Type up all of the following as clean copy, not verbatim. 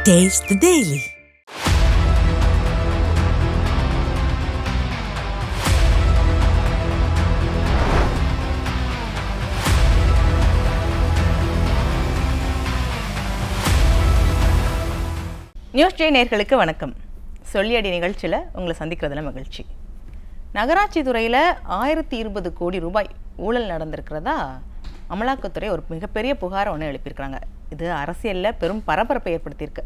Taste the Daily. News டே நேயர்களுக்கு வணக்கம். சொல்லியடி நிகழ்ச்சியில் உங்களை சந்திக்கிறதுல மகிழ்ச்சி. நகராட்சி துறையில் 1020 கோடி ரூபாய் ஊழல் நடந்திருக்கிறதா அமலாக்கத்துறை ஒரு மிகப்பெரிய புகாரை ஒன்று எழுப்பியிருக்கிறாங்க. இது அரசியலில் பெரும் பரபரப்பை ஏற்படுத்தியிருக்கு.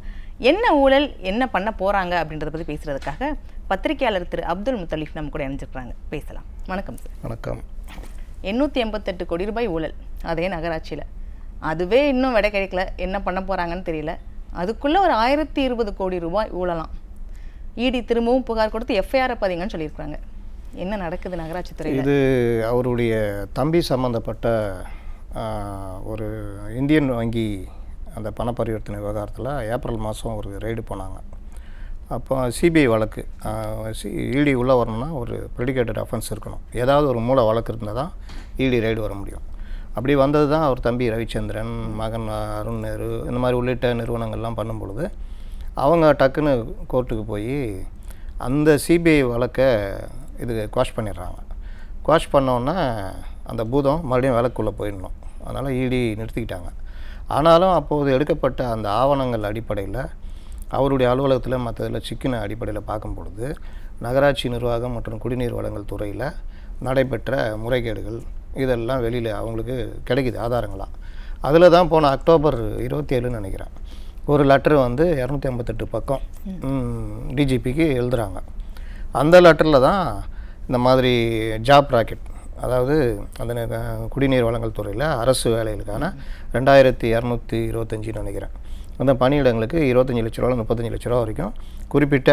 என்ன ஊழல், என்ன பண்ண போகிறாங்க அப்படின்றத பற்றி பேசுகிறதுக்காக பத்திரிகையாளர் திரு அப்துல் முத்தலீஃப் நம்ம கூட இணைஞ்சிருக்கிறாங்க. பேசலாம். வணக்கம் சார். வணக்கம். 888 கோடி ரூபாய் ஊழல் அதே நகராட்சியில். அதுவே இன்னும் விடை கிடைக்கல, என்ன பண்ண போகிறாங்கன்னு தெரியல. அதுக்குள்ளே ஒரு 1020 கோடி ரூபாய் ஊழலாம். இடி திரும்பவும் புகார் கொடுத்து எஃப்ஐஆர் பதிங்கன்னு சொல்லியிருக்காங்க. என்ன நடக்குது நகராட்சி துறையில்? இது அவருடைய தம்பி சம்மந்தப்பட்ட ஒரு இந்தியன் வங்கி அந்த பண பரிவர்த்தனை விவகாரத்தில் ஏப்ரல் மாதம் ஒரு ரெய்டு போனாங்க. அப்போ சிபிஐ வழக்கு இடி உள்ளே வரணும்னா ஒரு ப்ரெடிகேட்டட் அஃபென்ஸ் இருக்கணும். ஏதாவது ஒரு மூல வழக்கு இருந்தால் தான் இடி ரெய்டு வர முடியும். அப்படி வந்தது தான் அவர் தம்பி ரவிச்சந்திரன், மகன் அருண் நேரு, இந்த மாதிரி உள்ளிட்ட நிறுவனங்கள்லாம் பண்ணும் பொழுது அவங்க டக்குன்னு கோர்ட்டுக்கு போய் அந்த சிபிஐ வழக்கை இது குவாஷ் பண்ணிடுறாங்க. குவாஷ் பண்ணோன்னா அந்த பூதம் மறுபடியும் வழக்குள்ளே போயிடணும். அதனால் இடி நிறுத்திக்கிட்டாங்க. ஆனாலும் அப்போது எடுக்கப்பட்ட அந்த ஆவணங்கள் அடிப்படையில் அவருடைய அலுவலகத்தில் மற்றதில் சிக்கின அடிப்படையில் பார்க்கும் பொழுது நகராட்சி நிர்வாகம் மற்றும் குடிநீர் வழங்கல் துறையில் நடைபெற்ற முறைகேடுகள் இதெல்லாம் வெளியில் அவங்களுக்கு கிடைக்குது ஆதாரங்களாக. அதில் தான் போன அக்டோபர் 27 நினைக்கிறேன் ஒரு லெட்டர் வந்து 258 பக்கம் டிஜிபிக்கு எழுதுகிறாங்க. அந்த லெட்டரில் தான் இந்த மாதிரி ஜாப் ராக்கெட், அதாவது அந்த குடிநீர் வழங்கல் துறையில் அரசு வேலைகளுக்கான 2225 நினைக்கிறேன் அந்த பணியிடங்களுக்கு 25 லட்ச ரூபா 35 லட்ச ரூபா வரைக்கும் குறிப்பிட்ட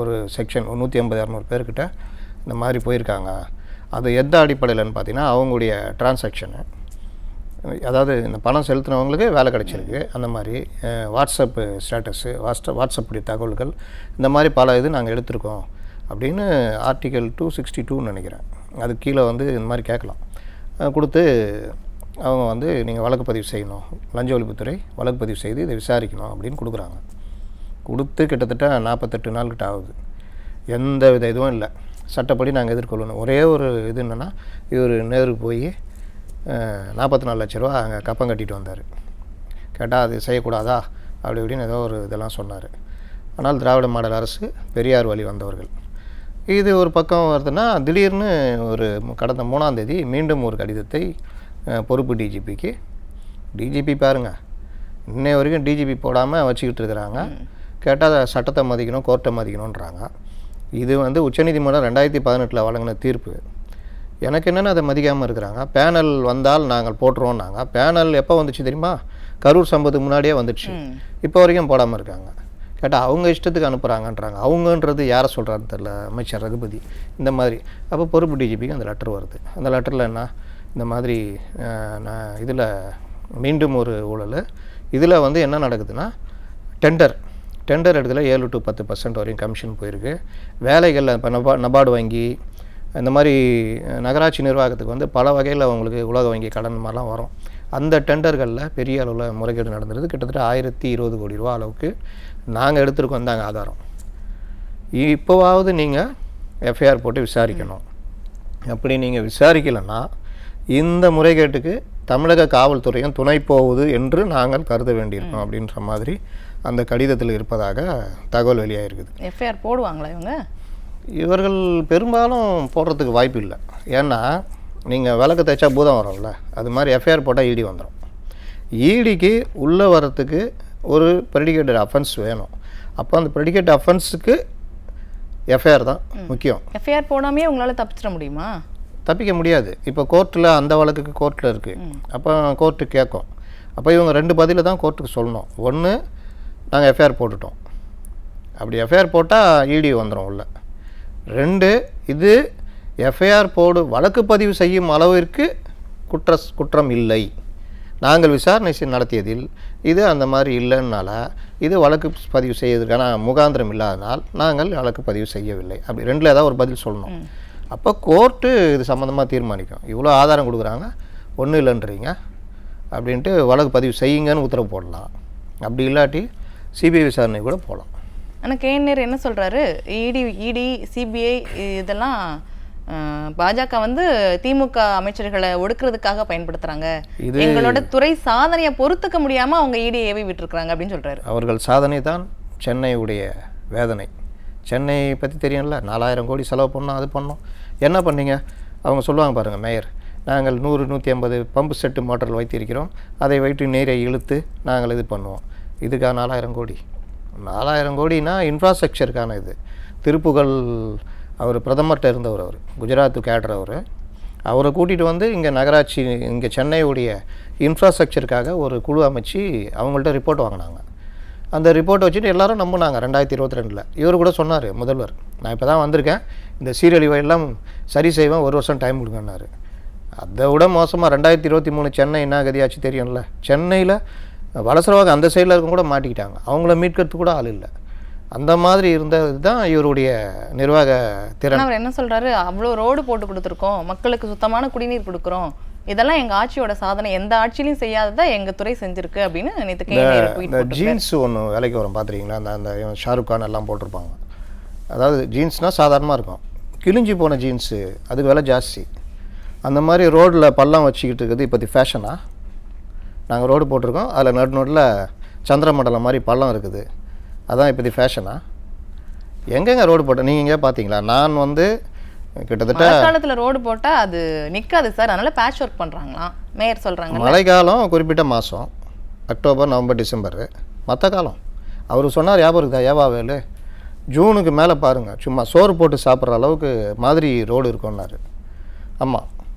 ஒரு செக்ஷன் 150-200 பேர்கிட்ட இந்த மாதிரி போயிருக்காங்க. அது எந்த அடிப்படையில்னு பார்த்தீங்கன்னா அவங்களுடைய டிரான்சாக்ஷனு, அதாவது இந்த பணம் செலுத்தினவங்களுக்கு வேலை கிடச்சிருக்கு, அந்த மாதிரி வாட்ஸ்அப்பு ஸ்டேட்டஸு, வாட்ஸ்அப்புடைய தகவல்கள், இந்த மாதிரி பல இது நாங்கள் எடுத்திருக்கோம் அப்படின்னு ஆர்டிக்கல் 262 நினைக்கிறேன் அது கீழே வந்து இந்த மாதிரி கேட்கலாம். கொடுத்து அவங்க வந்து நீங்கள் வழக்கு பதிவு செய்யணும், லஞ்ச ஒழிப்புத்துறை வழக்கு பதிவு செய்து இதை விசாரிக்கணும் அப்படின்னு கொடுக்குறாங்க. கொடுத்து கிட்டத்தட்ட 48 நாள் கிட்ட ஆகுது. எந்த வித இதுவும் இல்லை. சட்டப்படி நாங்கள் எதிர்கொள்ளணும். ஒரே ஒரு இது என்னென்னா இவர் நேருக்கு போய் 44 லட்ச ரூபா அங்கே கப்பம் கட்டிட்டு வந்தார். கேட்டால் அது செய்யக்கூடாதா அப்படி இப்படின்னு ஏதோ ஒரு இதெல்லாம் சொன்னார். ஆனால் திராவிட மாடல் அரசு பெரியார் வழி வந்தவர்கள். இது ஒரு பக்கம் வருதுன்னா திடீர்னு ஒரு கடந்த 3ஆம் தேதி மீண்டும் ஒரு கடிதத்தை பொறுப்பு டிஜிபி பாருங்கள் இன்னை வரைக்கும் டிஜிபி போடாமல் வச்சுக்கிட்டு இருக்கிறாங்க. கேட்டால் சட்டத்தை மதிக்கணும், கோர்ட்டை மதிக்கணுன்றாங்க. இது வந்து உச்சநீதிமன்றம் 2018 வழங்கின தீர்ப்பு. எனக்கு என்னென்னு அதை மதிக்காமல் இருக்கிறாங்க. பேனல் வந்தால் நாங்கள் போட்டுருவோம்னாங்க. பேனல் எப்போ வந்துச்சு தெரியுமா? கரூர் சம்பவத்துக்கு முன்னாடியே வந்துடுச்சு. இப்போ வரைக்கும் போடாமல் இருக்காங்க. கேட்டால் அவங்க இஷ்டத்துக்கு அனுப்புகிறாங்கன்றாங்க. அவங்கன்றது யாரை சொல்கிறான்னு தெரில, அமைச்சர் ரகுபதி இந்த மாதிரி. அப்போ பொறுப்பு டிஜிபிக்கு அந்த லெட்டர் வருது. அந்த லெட்டரில் என்ன, இந்த மாதிரி நான் இதில் மீண்டும் ஒரு ஊழல், இதில் வந்து என்ன நடக்குதுன்னா டெண்டர் இடத்துல 7 to 10% வரையும் கமிஷன் போயிருக்கு. வேலைகளில் இப்போ நபார்டு வங்கி இந்த மாதிரி நகராட்சி நிர்வாகத்துக்கு வந்து பல வகையில் அவங்களுக்கு உலக வங்கி கடன் மாதிரிலாம் வரும். அந்த டெண்டர்களில் பெரிய அளவில் முறைகேடு நடந்துருது. கிட்டத்தட்ட 1020 கோடி ரூபா அளவுக்கு நாங்கள் எடுத்துருக்கோம் தாங்க ஆதாரம். இப்போவாவது நீங்கள் எஃப்ஐஆர் போட்டு விசாரிக்கணும். அப்படி நீங்கள் விசாரிக்கலைன்னா இந்த முறைகேட்டுக்கு தமிழக காவல்துறையும் துணை போகுது என்று நாங்கள் கருத வேண்டியிருக்கோம் அப்படின்ற மாதிரி அந்த கடிதத்தில் இருப்பதாக தகவல் வெளியாகிருக்குது. எஃப்ஐஆர் போடுவாங்களா இவங்க? இவர்கள் பெரும்பாலும் போடுறதுக்கு வாய்ப்பு இல்லை. ஏன்னா நீங்கள் விளக்கு தைச்சா பூதம் வரும்ல, அது மாதிரி எஃப்ஐஆர் போட்டால் இடி வந்துடும். இடிக்கு உள்ளே வரத்துக்கு ஒரு ப்ரெடிகேட்டட் அஃபென்ஸ் வேணும். அப்போ அந்த ப்ரெடிகேட்டட் அஃபென்ஸுக்கு எஃப்ஐஆர் தான் முக்கியம். எஃப்ஐஆர் போடாமே உங்களால் தப்பிச்சிட முடியுமா? தப்பிக்க முடியாது. இப்போ கோர்ட்டில் அந்த வழக்குக்கு கோர்ட்டில் இருக்குது. அப்போ கோர்ட்டு கேட்கும். அப்போ இவங்க 2 பதில தான் கோர்ட்டுக்கு சொல்லணும். ஒன்று, நாங்கள் எஃப்ஐஆர் போட்டுட்டோம். அப்படி எஃப்ஐஆர் போட்டால் இடி வந்துடும் உள்ள. 2, இது எஃப்ஐஆர் வழக்கு பதிவு செய்யும் அளவிற்கு குற்றம் இல்லை, நாங்கள் விசாரணை நடத்தியதில் இது அந்த மாதிரி இல்லைன்னால இது வழக்கு பதிவு செய்வதற்கான முகாந்திரம் இல்லாதனால் நாங்கள் வழக்கு பதிவு செய்யவில்லை. அப்படி 2ல் ஏதாவது ஒரு பதில் சொல்லணும். அப்போ கோர்ட்டு இது சம்மந்தமாக தீர்மானிக்கும். இவ்வளோ ஆதாரம் கொடுக்குறாங்க, ஒன்றும் இல்லைன்றீங்க அப்படின்ட்டு வழக்கு பதிவு செய்யுங்கன்னு உத்தரவு போடலாம். அப்படி இல்லாட்டி சிபிஐ விசாரணை கூட போகலாம். ஆனால் கேஎன்ஆர் என்ன சொல்கிறாரு, இடி சிபிஐ இதெல்லாம் பாஜக வந்து திமுக அமைச்சர்களை ஒடுக்குறதுக்காக பயன்படுத்துகிறாங்க, எங்களோட துறை சாதனையை பொறுத்துக்க முடியாமல் அவங்க இடியை ஏவி விட்டுருக்குறாங்க அப்படின்னு சொல்கிறாரு. அவர்கள் சாதனை தான் சென்னையுடைய வேதனை. சென்னை பற்றி தெரியும்ல, 4000 கோடி செலவு பண்ணோம், அது பண்ணோம். என்ன பண்ணீங்க? அவங்க சொல்லுவாங்க பாருங்கள், மேயர், நாங்கள் 100-150 பம்பு செட்டு மோட்டர்கள் வைத்திருக்கிறோம், அதை வைத்து நீரை இழுத்து நாங்கள் இது பண்ணுவோம். இதுக்காக 4000 கோடி? 4000 கோடினா இன்ஃப்ராஸ்ட்ரக்சருக்கான இது. திருப்புகழ் அவர் பிரதமர்கிட்ட இருந்தவர், அவர் குஜராத்து கேடர், அவரை கூட்டிகிட்டு வந்து இங்கே நகராட்சி, இங்கே சென்னையுடைய இன்ஃப்ராஸ்ட்ரக்சருக்காக ஒரு குழு அமைச்சு அவங்கள்ட்ட ரிப்போர்ட் வாங்கினாங்க. அந்த ரிப்போர்ட்டை வச்சுட்டு எல்லாரும் நம்பினாங்க. 2022 இவர் கூட சொன்னார், முதல்வர், நான் இப்போ தான் வந்திருக்கேன், இந்த சீரழிவையெல்லாம் சரி செய்வேன், 1 வருஷம் டைம் கொடுங்கன்னாரு. அதை விட மோசமாக 2023 சென்னை என்ன கதியாச்சு தெரியும்ல. சென்னையில் வலசரவாக அந்த சைடில் இருக்கும் கூட மாட்டிக்கிட்டாங்க, அவங்கள மீட்கிறதுக்கு கூட ஆள் இல்லை. அந்த மாதிரி இருந்தது தான் இவருடைய நிர்வாக திறன். அவர் என்ன சொல்கிறாரு, அவ்வளோ ரோடு போட்டு கொடுத்துருக்கோம், மக்களுக்கு சுத்தமான குடிநீர் கொடுக்குறோம், இதெல்லாம் எங்கள் ஆட்சியோட சாதனை, எந்த ஆட்சியிலையும் செய்யாததான் எங்கள் துறை செஞ்சுருக்கு அப்படின்னு நேற்று இந்த ஜீன்ஸ் ஒன்று வேலைக்கு வரும் பார்த்துருக்கீங்களா? அந்த ஷாருக் கான் எல்லாம் போட்டிருப்பாங்க. அதாவது ஜீன்ஸ்னால் சாதாரணமாக இருக்கும், கிழிஞ்சி போன ஜீன்ஸு அதுக்கு விலை ஜாஸ்தி. அந்த மாதிரி ரோட்டில் பள்ளம் வச்சுக்கிட்டு இருக்குது இப்போது ஃபேஷனாக. நாங்கள் ரோடு போட்டிருக்கோம், அதில் நடுநோட்டில் சந்திரமண்டலம் மாதிரி பள்ளம் இருக்குது, அதான் இப்போது ஃபேஷனா? எங்கெங்க ரோடு போட்டேன் நீங்கள் எங்கே பார்த்தீங்களா? நான் வந்து கிட்டத்தட்ட மழைக்காலத்தில் ரோடு போட்டால் அது நிற்காது சார், அதனால் பேட்ச் ஒர்க் பண்ணுறாங்களாம் மேயர் சொல்கிறாங்க. மழைக்காலம் குறிப்பிட்ட மாதம் அக்டோபர், நவம்பர், டிசம்பர். மற்ற காலம் அவர் சொன்னார், ஞாபகம் இருக்குதா? ஏவாவேலு ஜூனுக்கு மேலே பாருங்கள், சும்மா சோறு போட்டு சாப்பிட்ற அளவுக்கு மாதிரி ரோடு இருக்கும்னாரு. ஆமாம்,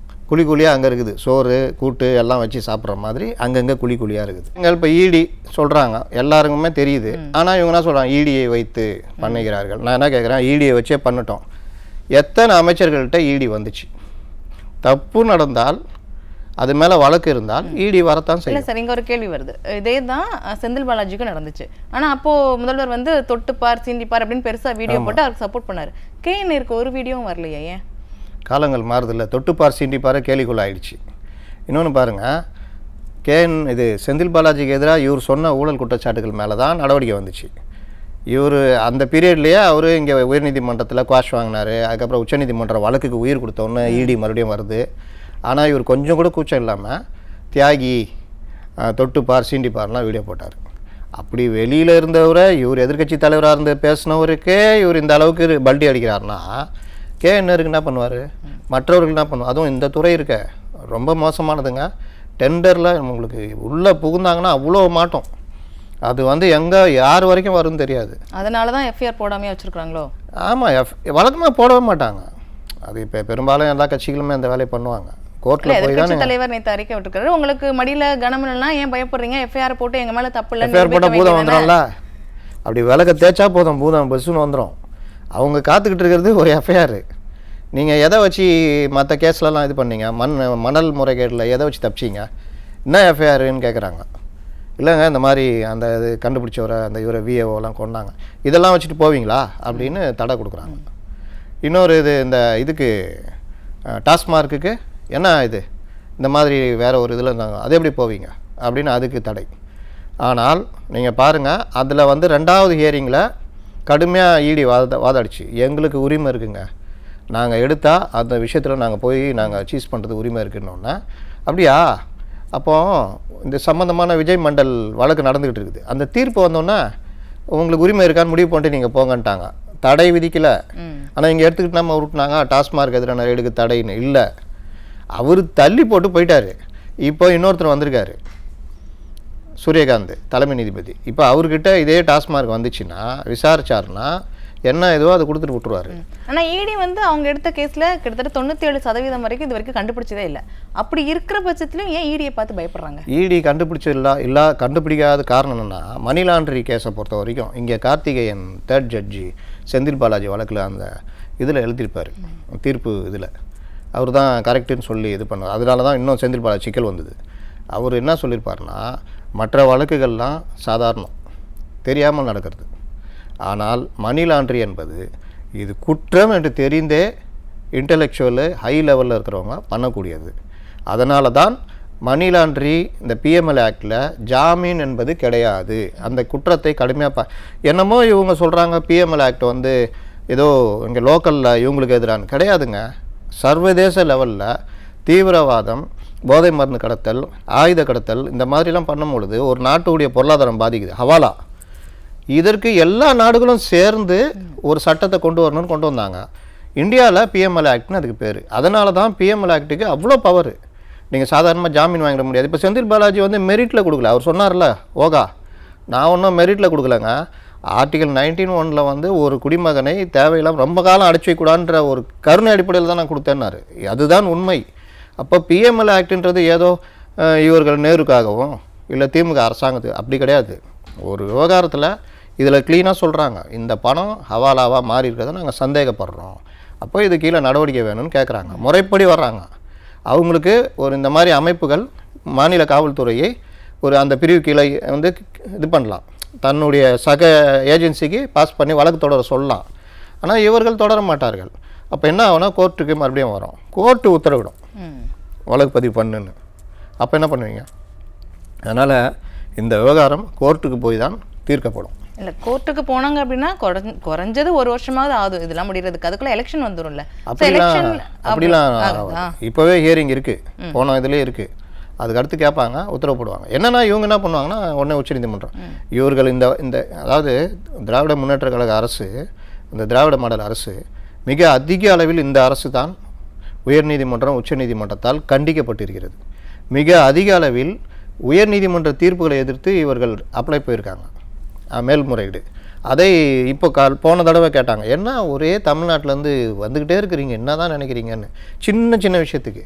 குழி குழியாக அங்கே இருக்குது, சோறு கூட்டு எல்லாம் வச்சு சாப்பிட்ற மாதிரி அங்கங்கே குழி குழியாக இருக்குது. இங்கே இப்போ இடி சொல்கிறாங்க, எல்லாருக்குமே தெரியுது. ஆனால் இவங்க என்ன சொல்கிறாங்க, இடியை வைத்து பண்ணுகிறார்கள். நான் என்ன கேட்குறேன், இடியை வச்சே பண்ணட்டும். எத்தனை அமைச்சர்கள்ட்ட இடி வந்துச்சு? தப்பு நடந்தால் அது மேலே வழக்கு இருந்தால் இடி வரத்தான் செய்யும். இல்லை சார், இங்கே ஒரு கேள்வி வருது, இதே தான் செந்தில் பாலாஜிக்கும் நடந்துச்சு. ஆனால் அப்போது முதல்வர் வந்து தொட்டுப்பார் சீண்டிப்பார் அப்படின்னு பெருசாக வீடியோ போட்டு அவருக்கு சப்போர்ட் பண்ணார். கேஎன்ஆருக்கு ஒரு வீடியோவும் வரலையா? ஏன்? காலங்கள் மாறுதில்லை, தொட்டுப்பார் சீண்டிப்பார் கேலிக்குள்ள ஆயிடுச்சு. இன்னொன்று பாருங்கள், இது செந்தில் பாலாஜிக்கு எதிராக இவர் சொன்ன ஊழல் குற்றச்சாட்டுகள் மேலே தான் நடவடிக்கை வந்துச்சு. இவர் அந்த பீரியட்லேயே அவர் இங்கே உயர்நீதிமன்றத்தில் குவாஷ் வாங்கினார். அதுக்கப்புறம் உச்சநீதிமன்ற வழக்குக்கு உயிர் கொடுத்தோன்னே இடி மறுபடியும் வருது. ஆனால் இவர் கொஞ்சம் கூட கூச்சம் இல்லாமல் தியாகி, தொட்டுப்பார் சீண்டிப்பார்லாம் வீடியோ போட்டார். அப்படி வெளியில் இருந்தவரை இவர் எதிர்க்கட்சி தலைவராக இருந்து பேசினவருக்கே இவர் இந்த அளவுக்கு பல்டி அடிக்கிறாருன்னா கேஎன்ஆருக்கு என்ன பண்ணுவார்? மற்றவர்கள் என்ன பண்ணுவார்? அதுவும் இந்த துறை இருக்க ரொம்ப மோசமானதுங்க. டெண்டரில் உங்களுக்கு உள்ளே புகுந்தாங்கன்னா அவ்வளோ மாட்டோம். அது வந்து எங்கே யார் வரைக்கும் வரும்னு தெரியாது. அதனால தான் எஃப்ஐஆர் போடாமே வச்சுருக்காங்களோ? ஆமாம், வழக்கமாக போடவே மாட்டாங்க. அது இப்போ பெரும்பாலும் எல்லா கட்சிகளுமே அந்த வேலையை பண்ணுவாங்க. கோர்ட்டில் போய் தான் தலைவர் நேற்று அறிக்கை விட்டுருக்காரு, உங்களுக்கு மடியில் கனமில்லாம் ஏன் பயப்படுறீங்க, எஃப்ஐஆர் போட்டு எங்கள் மேலே தப்பு இல்லை, எஃப்ஐஆர் போட்டால் பூதம் வந்துடும்ல. அப்படி விளக்க தேய்ச்சா போதும், பூதம் பஸ்ஸுன்னு வந்துடும். அவங்க காத்துக்கிட்டு இருக்கிறது ஒரு எஃப்ஐஆர். நீங்கள் எதை வச்சு மற்ற கேஸ்லலாம் இது பண்ணீங்க? மணல் முறைகேட்டில் எதை வச்சு தப்பிச்சிங்க? என்ன எஃப்ஐஆருன்னு கேட்குறாங்க. இல்லைங்க, இந்த மாதிரி அந்த இது கண்டுபிடிச்சவரை அந்த இவரை விஏஓலாம் கொண்டாங்க, இதெல்லாம் வச்சுட்டு போவீங்களா அப்படின்னு தடை கொடுக்குறாங்க. இன்னொரு இந்த இதுக்கு டாஸ்மார்க்குக்கு என்ன இது இந்த மாதிரி வேறு ஒரு இதில் இருந்தாங்க, அது எப்படி போவீங்க அப்படின்னு அதுக்கு தடை. ஆனால் நீங்கள் பாருங்கள், அதில் வந்து 2வது ஹியரிங்கில் கடுமையாக இடி வாதாடிச்சு, எங்களுக்கு உரிமை இருக்குங்க, நாங்கள் எடுத்தால் அந்த விஷயத்தில் நாங்கள் போய் நாங்கள் சீஸ் பண்ணுறது உரிமை இருக்குன்னொன்னே. அப்படியா? அப்போது இந்த சம்மந்தமான விஜய் மண்டல் வழக்கு நடந்துக்கிட்டு இருக்குது. அந்த தீர்ப்பு வந்தோன்னே உங்களுக்கு உரிமை இருக்கான்னு முடிவு பண்ணிட்டு நீங்கள் போங்கன்ட்டாங்க. தடை விதிக்கலை. ஆனால் இங்கே எடுத்துக்கிட்டு நம்ம விட்டுனாங்க, டாஸ்மார்க் எதிரான ரெய்டுக்கு தடைன்னு இல்லை. அவர் தள்ளி போட்டு போயிட்டார். இப்போ இன்னொருத்தர் வந்திருக்காரு, சூரியகாந்த் தலைமை நீதிபதி. இப்போ அவர்கிட்ட இதே டாஸ்மார்க் வந்துச்சுன்னா விசாரிச்சாருன்னா என்ன ஏதோ அதை கொடுத்துட்டு விட்டுருவாரு. ஆனால் இடி வந்து அவங்க எடுத்த கேஸில் கிட்டத்தட்ட 97% வரைக்கும் இது வரைக்கும் கண்டுபிடிச்சதே இல்லை. அப்படி இருக்கிற பட்சத்துலையும் ஏன் இடியை பார்த்து பயப்படுறாங்க? இடி கண்டுபிடிக்காத காரணம் என்னென்னா, மணி லாண்ட்ரி கேஸை பொறுத்த வரைக்கும் இங்கே கார்த்திகேயன் 3rd ஜட்ஜி செந்தில் பாலாஜி வழக்கில் அந்த இதில் எழுதியிருப்பார், தீர்ப்பு இதில் அவர் தான் கரெக்டுன்னு சொல்லி இது பண்ணார். அதனால தான் இன்னும் செந்தில் பாலாஜி சிக்கல் வந்தது. அவர் என்ன சொல்லியிருப்பார்னா, மற்ற வழக்குகள்லாம் சாதாரணம், தெரியாமல் நடக்கிறது. ஆனால் மணி லாண்ட்ரி என்பது இது குற்றம் என்று தெரிந்தே இன்டலெக்சுவலு ஹை லெவலில் இருக்கிறவங்க பண்ணக்கூடியது. அதனால தான் மணி லாண்ட்ரி இந்த பிஎம்எல் ஆக்டில் ஜாமீன் என்பது கிடையாது. அந்த குற்றத்தை கடுமையாக என்னமோ இவங்க சொல்கிறாங்க பிஎம்எல் ஆக்ட் வந்து ஏதோ இங்கே லோக்கலில் இவங்களுக்கு எதிரான கிடையாதுங்க. சர்வதேச லெவலில் தீவிரவாதம், போதை மருந்து கடத்தல், ஆயுத கடத்தல் இந்த மாதிரிலாம் பண்ணும்பொழுது ஒரு நாட்டுடைய பொருளாதாரம் பாதிக்குது. ஹவாலா இதற்கு எல்லா நாடுகளும் சேர்ந்து ஒரு சட்டத்தை கொண்டு வரணும்னு கொண்டு வந்தாங்க. இந்தியாவில் பிஎம்எல் ஆக்ட்னு அதுக்கு பேர். அதனால தான் பிஎம்எல் ஆக்ட்டுக்கு அவ்வளோ பவர். நீங்கள் சாதாரணமாக ஜாமீன் வாங்கிட முடியாது. இப்போ செந்தில் பாலாஜி வந்து மெரிட்டில் கொடுக்கல. அவர் சொன்னார்ல ஓகா, நான் ஒன்றும் மெரிட்டில் கொடுக்கலங்க. ஆர்டிகல் 19(1) வந்து ஒரு குடிமகனை தேவையில்லாமல் ரொம்ப காலம் அடைச்சி வைக்கூடான்ற ஒரு கருணை அடிப்படையில் தான் நான் கொடுத்தேன்னாரு. அதுதான் உண்மை. அப்போ பிஎம்எல் ஆக்டுன்றது ஏதோ இவர்கள் நேருக்காகவும் இல்லை திமுக அரசாங்கத்துக்கு அப்படி கிடையாது. ஒரு விவகாரத்தில் இதில் க்ளீனாக சொல்கிறாங்க, இந்த பணம் ஹவாலாவாக மாறி இருக்கிறத நாங்கள் சந்தேகப்படுறோம், அப்போ இது கீழே நடவடிக்கை வேணும்னு கேட்குறாங்க. முறைப்படி வர்றாங்க. அவங்களுக்கு ஒரு இந்த மாதிரி அமைப்புகள் மாநில காவல்துறையை ஒரு அந்த பிரிவு கீழே வந்து இது பண்ணலாம், தன்னுடைய சக ஏஜென்சிக்கு பாஸ் பண்ணி வழக்கு தொடர சொல்லலாம். ஆனால் இவர்கள் தொடர மாட்டார்கள். அப்போ என்ன ஆகுனா கோர்ட்டுக்கு மறுபடியும் வரும், கோர்ட்டு உத்தரவிடும் வழக்கு பதிவு பண்ணுன்னு. அப்போ என்ன பண்ணுவீங்க? அதனால் இந்த விவகாரம் கோர்ட்டுக்கு போய் தான் தீர்க்கப்படும். இல்லை, கோர்ட்டுக்கு போனாங்க அப்படின்னா குறைஞ்சது ஒரு வருஷமாவது ஆகுது இதெல்லாம் முடிகிறதுக்கு. அதுக்குள்ள எலெக்ஷன் வந்துடும்ல. அப்படிலாம் இப்போவே ஹியரிங் இருக்குது, போன இதுலேயே இருக்குது. அதுக்கு அடுத்து கேட்பாங்க, உத்தரவு போடுவாங்க. என்னென்னா இவங்க என்ன பண்ணுவாங்கன்னா உடனே உச்சநீதிமன்றம் இவர்கள் இந்த அதாவது திராவிட முன்னேற்ற கழக அரசு, இந்த திராவிட மாடல் அரசு மிக அதிக அளவில் இந்த அரசு தான் உயர்நீதிமன்றம் உச்சநீதிமன்றத்தால் கண்டிக்கப்பட்டிருக்கிறது. மிக அதிக அளவில் உயர்நீதிமன்ற தீர்ப்புகளை எதிர்த்து இவர்கள் அப்ளை போயிருக்காங்க, மேல்முறையீடு. அதை இப்போ போன தடவை கேட்டாங்க, என்ன ஒரே தமிழ்நாட்டிலேருந்து வந்துக்கிட்டே இருக்கிறீங்க, என்ன தான் நினைக்கிறீங்கன்னு. சின்ன சின்ன விஷயத்துக்கு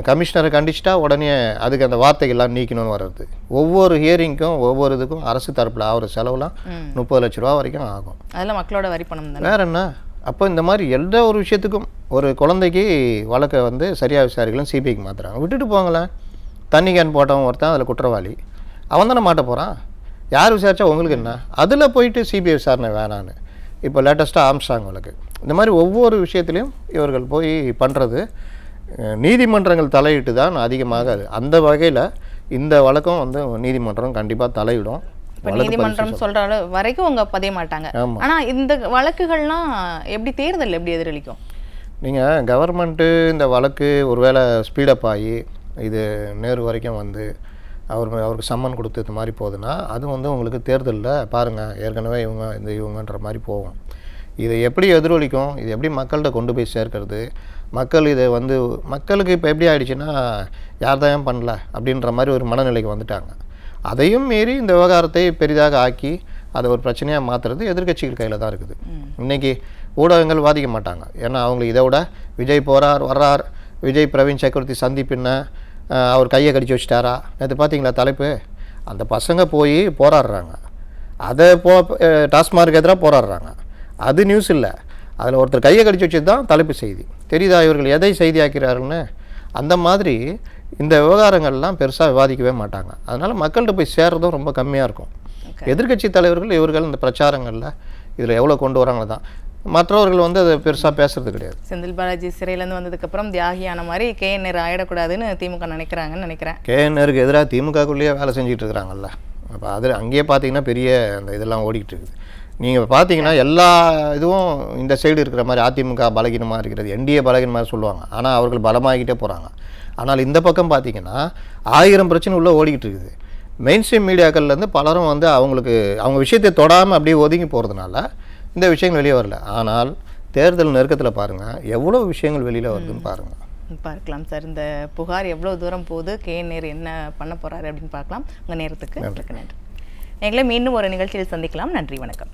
கமிஷனரை கண்டிச்சிட்டா உடனே அதுக்கு அந்த வார்த்தைகள்லாம் நீக்கணும்னு வர்றது. ஒவ்வொரு ஹியரிங்க்கும் ஒவ்வொரு இதுக்கும் அரசு தரப்பில் ஆகிற செலவுலாம் 30 லட்ச ரூபா வரைக்கும் ஆகும். அதெல்லாம் மக்களோட வரி பணம் தான். வேறு என்ன? அப்போ இந்த மாதிரி எல்லா ஒரு விஷயத்துக்கும் ஒரு குழந்தைக்கு வழக்கை வந்து சரியாக விசாரிக்கலாம், சிபிஐக்கு மாற்றுறாங்க. விட்டுட்டு போங்களேன். தண்ணி கேன் போட்டவன் ஒருத்தன் அதில் குற்றவாளி, அவன் தானே மாட்ட போகிறான். யார் விசாரித்தா உங்களுக்கு என்ன? அதில் போயிட்டு சிபிஐ விசாரணை வேணான்னு. இப்போ லேட்டஸ்ட்டாக ஆம்ஸ்ட்ராங் வழக்கு. இந்த மாதிரி ஒவ்வொரு விஷயத்துலையும் இவர்கள் போய் பண்ணுறது நீதிமன்றங்கள் தலையிட்டு தான் அதிகமாக. அந்த வகையில் இந்த வழக்கம் வந்து நீதிமன்றம் கண்டிப்பாக தலையிடும். இப்போ நீதிமன்றம் சொல்கிற வரைக்கும் அவங்க பதிய மாட்டாங்க. ஆனால் இந்த வழக்குகள்லாம் எப்படி தேர்தல் எப்படி எதிரொலிக்கும்? நீங்கள் கவர்மெண்ட்டு இந்த வழக்கு ஒருவேளை ஸ்பீடப் ஆகி இது நேரு வரைக்கும் வந்து அவருக்கு சம்மன் கொடுத்து இது மாதிரி போகுதுன்னா அது வந்து உங்களுக்கு தேர்தலில் பாருங்கள் ஏற்கனவே இவங்கன்ற மாதிரி போகும். இதை எப்படி எதிரொலிக்கும், இது எப்படி மக்கள்கிட்ட கொண்டு போய் சேர்க்கறது, மக்கள் இதை வந்து மக்களுக்கு இப்போ எப்படி ஆகிடுச்சுன்னா யார் தான் பண்ணல அப்படின்ற மாதிரி ஒரு மனநிலைக்கு வந்துட்டாங்க. அதையும் மீறி இந்த விவகாரத்தை பெரிதாக ஆக்கி அதை ஒரு பிரச்சனையாக மாற்றுறது எதிர்க்கட்சிகள் கையில் தான் இருக்குது. இன்றைக்கி ஊடகங்கள் வாதிக்க மாட்டாங்க. ஏன்னா அவங்களுக்கு இதை விட விஜய் வர்றார், விஜய் பிரவீன் சக்கரவர்த்தி சந்திப்புன்னு அவர் கையை கடிச்சு வச்சுட்டாரா, நேற்று பார்த்தீங்களா தலைப்பு? அந்த பசங்க போய் போராடுறாங்க, அதை டாஸ்மார்க் எதிராக போராடுறாங்க. அது நியூஸ் இல்லை, அதில் ஒருத்தர் கையை கடிச்சு வச்சது தான் தலைப்பு செய்தி. தெரியுதா இவர்கள் எதை செய்தி ஆக்கிறார்கள்னு? அந்த மாதிரி இந்த விவகாரங்கள்லாம் பெருசாக விவாதிக்கவே மாட்டாங்க. அதனால் மக்கள்கிட்ட போய் சேர்றதும் ரொம்ப கம்மியாக இருக்கும். எதிர்க்கட்சி தலைவர்கள் இவர்கள் இந்த பிரச்சாரங்களில் இதில் எவ்வளோ கொண்டு வராங்களோ தான், மற்றவர்கள் வந்து அதை பெருசாக பேசுறது கிடையாது. செந்தில் பாலாஜி சிறையிலேருந்து வந்ததுக்கப்புறம் தியாகியான மாதிரி கேஎன்ஆர் ஆகிடக்கூடாதுன்னு திமுக நினைக்கிறாங்கன்னு நினைக்கிறேன். கேஎன்ஆருக்கு எதிராக திமுகக்குள்ளேயே வேலை செஞ்சுட்டு இருக்கிறாங்கல்ல. அப்போ அது அங்கேயே பார்த்தீங்கன்னா பெரிய அந்த இதெல்லாம் ஓடிக்கிட்டு இருக்குது. நீங்கள் பார்த்தீங்கன்னா எல்லா இதுவும் இந்த சைடு இருக்கிற மாதிரி அதிமுக பலகீனமாக இருக்கிறது, என்டிஏ பலகீனமாக சொல்லுவாங்க. ஆனால் அவர்கள் பலமாகிக்கிட்டே போகிறாங்க. ஆனால் இந்த பக்கம் பார்த்தீங்கன்னா 1000 பிரச்சனை உள்ளே ஓடிக்கிட்டு இருக்குது. மெயின் ஸ்ட்ரீம் மீடியாக்கள்லேருந்து பலரும் வந்து அவங்க விஷயத்தை தொடாமல் அப்படியே ஒதுங்கி போகிறதுனால இந்த விஷயங்கள் வெளியே வரல. ஆனால் தேர்தல் நெருக்கத்தில் பாருங்கள் எவ்வளோ விஷயங்கள் வெளியில் வருதுன்னு பாருங்கள். பார்க்கலாம் சார், இந்த புகார் எவ்வளோ தூரம் போகுது, கேஎன்ஆர் என்ன பண்ண போகிறாரு அப்படின்னு பார்க்கலாம். உங்கள் நேரத்துக்கு நன்றி. எங்களை மீண்டும் ஒரு நிகழ்ச்சியில் சந்திக்கலாம். நன்றி, வணக்கம்.